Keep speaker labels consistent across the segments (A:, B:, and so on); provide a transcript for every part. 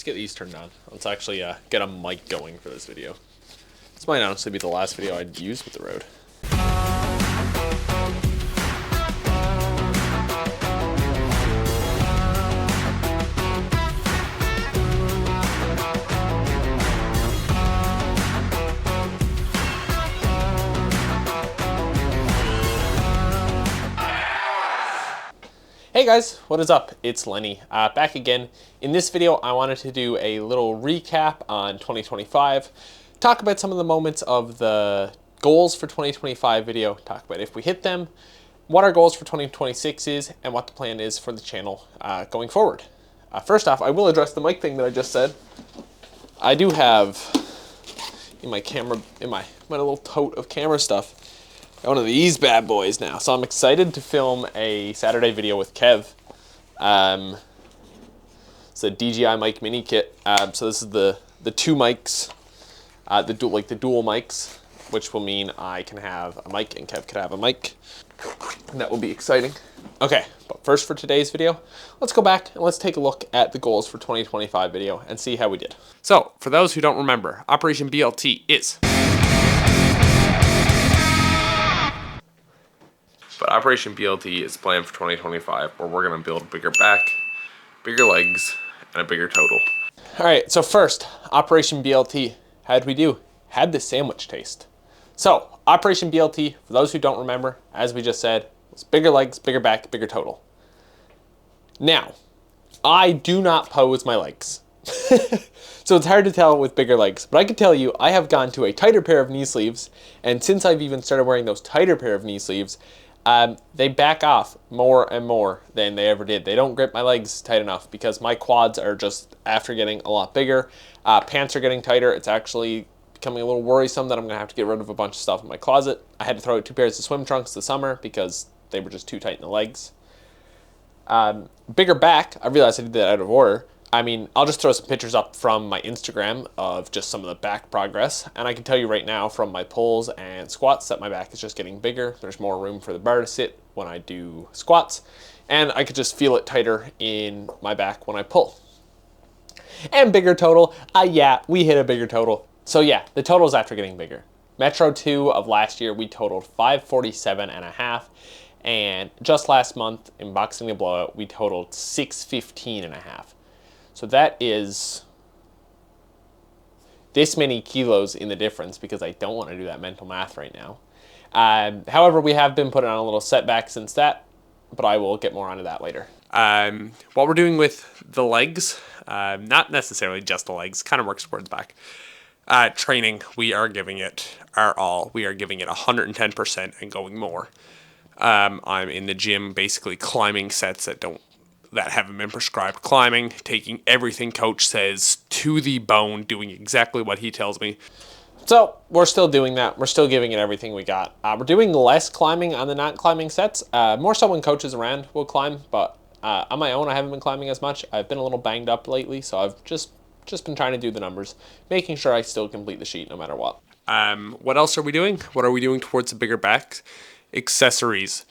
A: get these turned on. Let's actually get a mic going for this video. This might honestly be the last video I'd use with the Rode. Hey guys, what is up? It's Lenny, back again. In this video, I wanted to do a little recap on 2025, talk about some of the moments of the goals for 2025 video, talk about if we hit them, what our goals for 2026 is, and what the plan is for the channel going forward. First off, I will address the mic thing that I just said. I do have in my camera, in my little tote of camera stuff, one of these bad boys now. So I'm excited to film a Saturday video with Kev. It's a DJI mic mini kit. So this is the two mics, the dual mics, which will mean I can have a mic and Kev could have a mic. And that will be exciting. Okay, but first for today's video, let's go back and let's take a look at the goals for 2025 video and see how we did. So for those who don't remember, Operation BLT is... But Operation BLT is planned for 2025, where we're going to build a bigger back, bigger legs, and a bigger total. All right, so first, Operation BLT. How'd we do? Had the sandwich taste. So, Operation BLT, for those who don't remember, as we just said, was bigger legs, bigger back, bigger total. Now, I do not pose my legs. So it's hard to tell with bigger legs, but I can tell you I have gone to a tighter pair of knee sleeves, and since I've even started wearing those tighter pair of knee sleeves, they back off more and more than they ever did. They don't grip my legs tight enough because my quads are just, after getting a lot bigger, pants are getting tighter. It's actually becoming a little worrisome that I'm gonna have to get rid of a bunch of stuff in my closet. I had to throw out 2 pairs of swim trunks this summer because they were just too tight in the legs. Bigger back, I realized I did that out of order. I mean, I'll just throw some pictures up from my Instagram of just some of the back progress. And I can tell you right now from my pulls and squats that my back is just getting bigger. There's more room for the bar to sit when I do squats. And I could just feel it tighter in my back when I pull. And bigger total, yeah, we hit a bigger total. So yeah, the total is after getting bigger. Metro 2 of last year, we totaled 547.5. And just last month, in Boxing the Blowout, we totaled 615.5. So that is this many kilos in the difference because I don't want to do that mental math right now. However, we have been putting on a little setback since that, but I will get more onto that later. What we're doing with the legs, not necessarily just the legs, kind of works towards back. Training, we are giving it our all. We are giving it 110% and going more. I'm in the gym basically climbing sets that haven't been prescribed climbing, taking everything coach says to the bone, doing exactly what he tells me. So we're still doing that. We're still giving it everything we got. We're doing less climbing on the not climbing sets. More so when coaches around will climb, but on my own I haven't been climbing as much. I've been a little banged up lately, so I've just been trying to do the numbers, making sure I still complete the sheet no matter what. What else are we doing? What are we doing towards the bigger back? Accessories.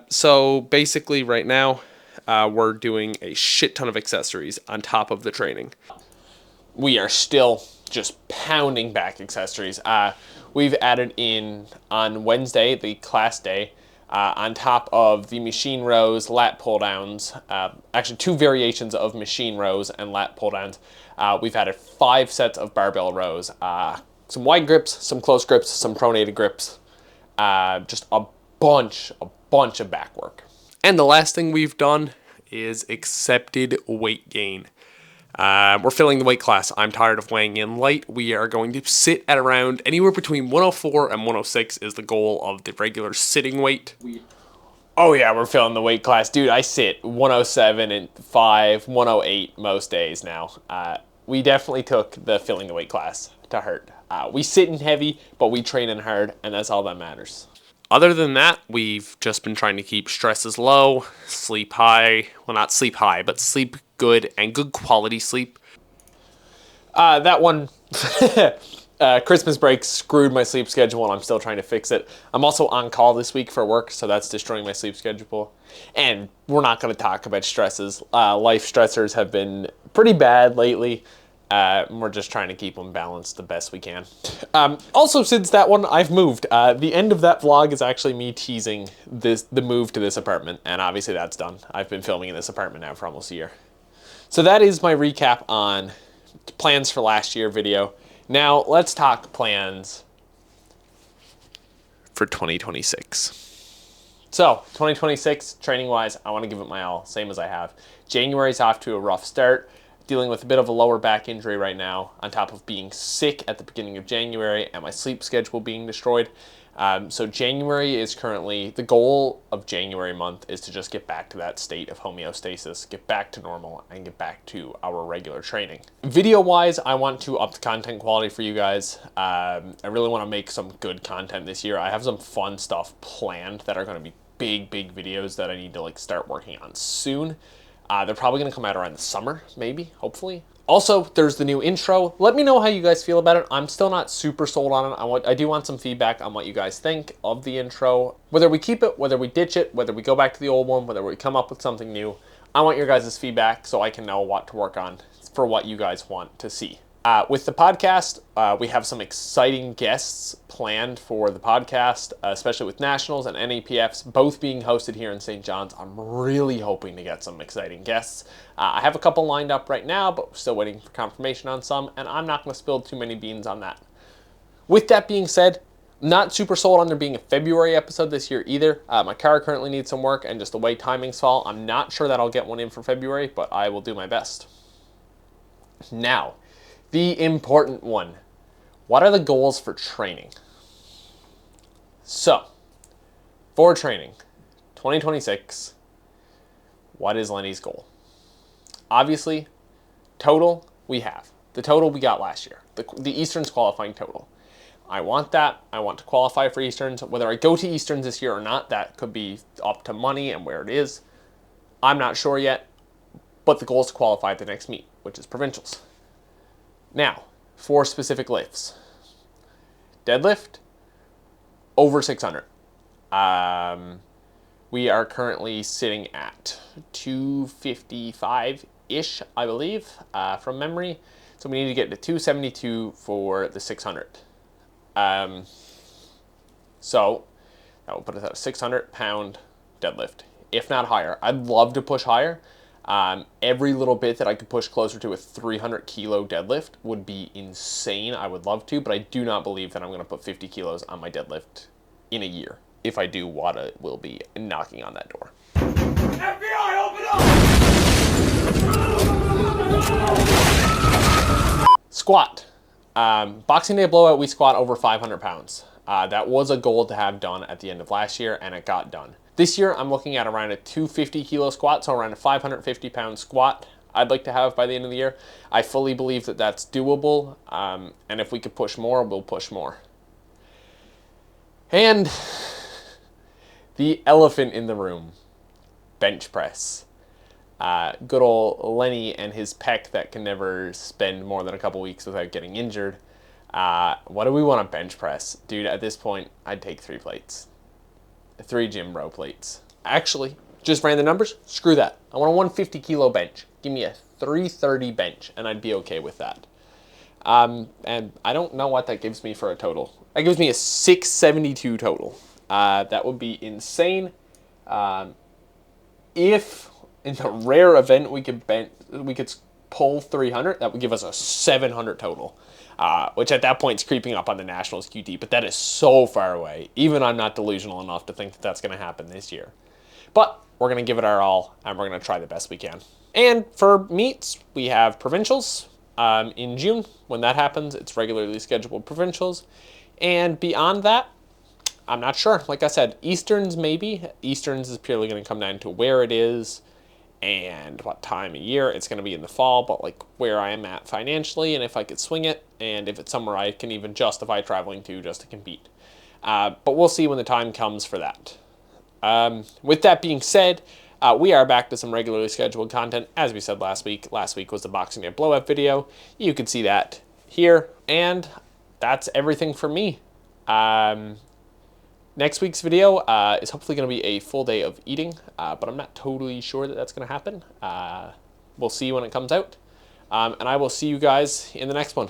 A: So basically right now, we're doing a shit ton of accessories on top of the training. We are still just pounding back accessories. We've added in on Wednesday, the class day, on top of the machine rows, lat pull downs, actually 2 variations of machine rows and lat pull downs. We've added 5 sets of barbell rows, some wide grips, some close grips, some pronated grips, just a bunch of back work. And the last thing we've done is accepted weight gain. We're filling the weight class. I'm tired of weighing in light. We are going to sit at around anywhere between 104 and 106 is the goal of the regular sitting weight. Oh yeah, we're filling the weight class. Dude, I sit 107 and 5, 108 most days now. We definitely took the filling the weight class to heart. We sit in heavy, but we train in hard, and that's all that matters. Other than that, we've just been trying to keep stresses low, sleep high. Well, not sleep high, but sleep good and good quality sleep. That one Christmas break screwed my sleep schedule, and I'm still trying to fix it. I'm also on call this week for work, so that's destroying my sleep schedule. And we're not going to talk about stresses. Life stressors have been pretty bad lately. We're just trying to keep them balanced the best we can. Also, since that one, I've moved. The end of that vlog is actually me teasing the move to this apartment, and obviously that's done. I've been filming in this apartment now for almost a year. So that is my recap on plans for last year video. Now, let's talk plans for 2026. So, 2026, training-wise, I want to give it my all, same as I have. January's off to a rough start, dealing with a bit of a lower back injury right now, on top of being sick at the beginning of January and my sleep schedule being destroyed. So January is currently, the goal of January month is to just get back to that state of homeostasis, get back to normal, and get back to our regular training. Video-wise, I want to up the content quality for you guys. I really want to make some good content this year. I have some fun stuff planned that are going to be big videos that I need to like start working on soon. They're probably going to come out around the summer, maybe, hopefully. Also, there's the new intro. Let me know how you guys feel about it. I'm still not super sold on it. I do want some feedback on what you guys think of the intro. Whether we keep it, whether we ditch it, whether we go back to the old one, whether we come up with something new. I want your guys' feedback so I can know what to work on for what you guys want to see. With the podcast, we have some exciting guests planned for the podcast, especially with Nationals and NAPFs, both being hosted here in St. John's. I'm really hoping to get some exciting guests. I have a couple lined up right now, but we're still waiting for confirmation on some, and I'm not going to spill too many beans on that. With that being said, not super sold on there being a February episode this year either. My car currently needs some work, and just the way timings fall, I'm not sure that I'll get one in for February, but I will do my best. Now, the important one. What are the goals for training? So, for training, 2026, what is Lenny's goal? Obviously, total we have. The total we got last year. The Easterns qualifying total. I want that. I want to qualify for Easterns. Whether I go to Easterns this year or not, that could be up to money and where it is. I'm not sure yet, but the goal is to qualify at the next meet, which is provincials. Now, for specific lifts. Deadlift, over 600. We are currently sitting at 255-ish, I believe, from memory. So we need to get to 272 for the 600. So that will put us at a 600-pound deadlift, if not higher. I'd love to push higher. Every little bit that I could push closer to a 300-kilo deadlift would be insane. I would love to, but I do not believe that I'm going to put 50 kilos on my deadlift in a year. If I do, WADA will be knocking on that door. FBI, open up! Squat. Boxing Day blowout, we squat over 500 pounds. That was a goal to have done at the end of last year, and it got done. This year, I'm looking at around a 250-kilo squat, so around a 550-pound squat I'd like to have by the end of the year. I fully believe that that's doable, and if we could push more, we'll push more. And the elephant in the room, bench press. Good old Lenny and his pec that can never spend more than a couple weeks without getting injured. What do we want to bench press? Dude, at this point, I'd take 3 plates. 3 gym bro plates. Actually, just ran the numbers. Screw that. I want a 150-kilo bench. Give me a 330 bench, and I'd be okay with that. And I don't know what that gives me for a total. That gives me a 672 total. That would be insane. If in a rare event we could pull 300, that would give us a 700 total. Which at that point is creeping up on the Nationals QT, but that is so far away. Even I'm not delusional enough to think that that's going to happen this year. But we're going to give it our all, and we're going to try the best we can. And for meets, we have provincials in June. When that happens, it's regularly scheduled provincials. And beyond that, I'm not sure. Like I said, Easterns maybe. Easterns is purely going to come down to where it is and what time of year. It's going to be in the fall, but like where I am at financially and if I could swing it, and if it's somewhere I can even justify traveling to just to compete. But we'll see when the time comes for that. With that being said, we are back to some regularly scheduled content. As we said last week was the Boxing Day blowout video. You can see that here. And that's everything for me. Next week's video is hopefully going to be a full day of eating, but I'm not totally sure that that's going to happen. We'll see when it comes out. And I will see you guys in the next one.